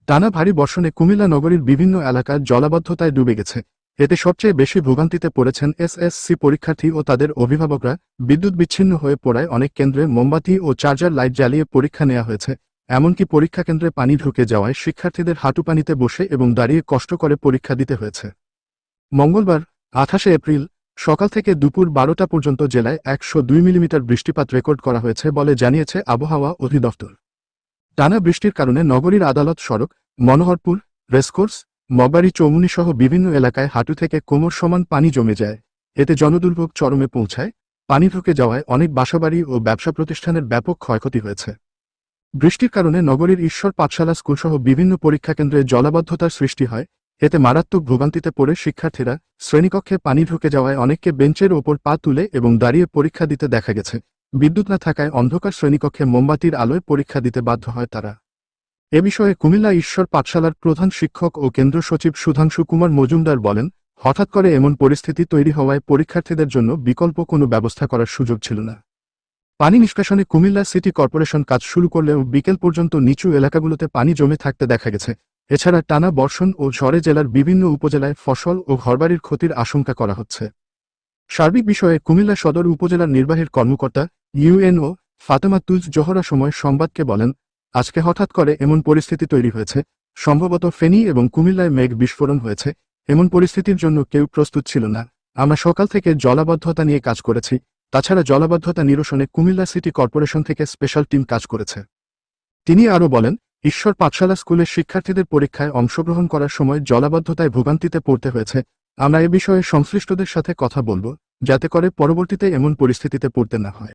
টানা ভারী বর্ষণে কুমিল্লা নগরীর বিভিন্ন এলাকা জলাবদ্ধতায় ডুবে গেছে। এতে সবচেয়ে বেশি ভোগান্তিতে পড়েছেন এসএসসি পরীক্ষার্থী ও তাদের অভিভাবকরা। বিদ্যুৎ বিচ্ছিন্ন হয়ে পড়ায় অনেক কেন্দ্রে মোমবাতি ও চার্জার লাইট জ্বালিয়ে পরীক্ষা নেওয়া হয়েছে। এমনকি পরীক্ষা কেন্দ্রে পানি ঢুকে যাওয়ায় শিক্ষার্থীদের হাঁটু পানিতে বসে এবং দাঁড়িয়ে কষ্ট করে পরীক্ষা দিতে হয়েছে। মঙ্গলবার 28 এপ্রিল সকাল থেকে দুপুর 12টা পর্যন্ত জেলায় 102 মিলিমিটার বৃষ্টিপাত রেকর্ড করা হয়েছে বলে জানিয়েছে আবহাওয়া অধিদপ্তর। টানা বৃষ্টির কারণে নগরীর আদালত সড়ক, মনোহরপুর, রেসকোর্স, মগবাড়ি চৌমুহনী সহ বিভিন্ন এলাকায় হাঁটু থেকে কোমর সমান পানি জমে যায়। এতে জনদুর্ভোগ চরমে পৌঁছায়। পানি ঢুকে যাওয়ায় অনেক বাসাবাড়ি ও ব্যবসা প্রতিষ্ঠানের ব্যাপক ক্ষয়ক্ষতি হয়েছে। বৃষ্টির কারণে নগরীর ঈশ্বর পাঠশালা স্কুলসহ বিভিন্ন পরীক্ষা কেন্দ্রে জলাবদ্ধতার সৃষ্টি হয়। এতে মারাত্মক ভোগান্তিতে পড়ে শিক্ষার্থীরা। শ্রেণীকক্ষে পানি ঢুকে যাওয়ায় অনেককে বেঞ্চের ওপর পা তুলে এবং দাঁড়িয়ে পরীক্ষা দিতে দেখা গেছে। বিদ্যুৎ না থাকায় অন্ধকার শ্রেণীকক্ষে মোমবাতির আলোয় পরীক্ষা দিতে বাধ্য হয় তারা। এ বিষয়ে কুমিল্লা ঈশ্বর পাঠশালার প্রধান শিক্ষক ও কেন্দ্র সচিব সুধাংশু কুমার মজুমদার বলেন, হঠাৎ করে এমন পরিস্থিতি তৈরি হওয়ায় পরীক্ষার্থীদের জন্য বিকল্প কোনো ব্যবস্থা করার সুযোগ ছিল না। পানি নিষ্কাশনে কুমিল্লা সিটি কর্পোরেশন কাজ শুরু করলেও বিকেল পর্যন্ত নিচু এলাকাগুলোতে পানি জমে থাকতে দেখা গেছে। এছাড়া টানা বর্ষণ ও ঝড়ে জেলার বিভিন্ন উপজেলায় ফসল ও ঘরবাড়ির ক্ষতির আশঙ্কা করা হচ্ছে। সার্বিক বিষয়ে কুমিল্লা সদর উপজেলার নির্বাহী কর্মকর্তা ইউএনও ফাতেমা তুজ জোহরা সময় সংবাদকে বলেন, আজকে হঠাৎ করে এমন পরিস্থিতি তৈরি হয়েছে। সম্ভবত ফেনী এবং কুমিল্লায় মেঘ বিস্ফোরণ হয়েছে। এমন পরিস্থিতির জন্য কেউ প্রস্তুত ছিল না। আমরা সকাল থেকে জলাবদ্ধতা নিয়ে কাজ করেছি। তাছাড়া জলাবদ্ধতা নিরসনে কুমিল্লা সিটি কর্পোরেশন থেকে স্পেশাল টিম কাজ করেছে। তিনি আরও বলেন, ঈশ্বর পাঠশালা স্কুলের শিক্ষার্থীদের পরীক্ষায় অংশগ্রহণ করার সময় জলাবদ্ধতায় ভোগান্তিতে পড়তে হয়েছে। আমরা এ বিষয়ে সংশ্লিষ্টদের সাথে কথা বলব, যাতে করে পরবর্তীতে এমন পরিস্থিতিতে পড়তে না হয়।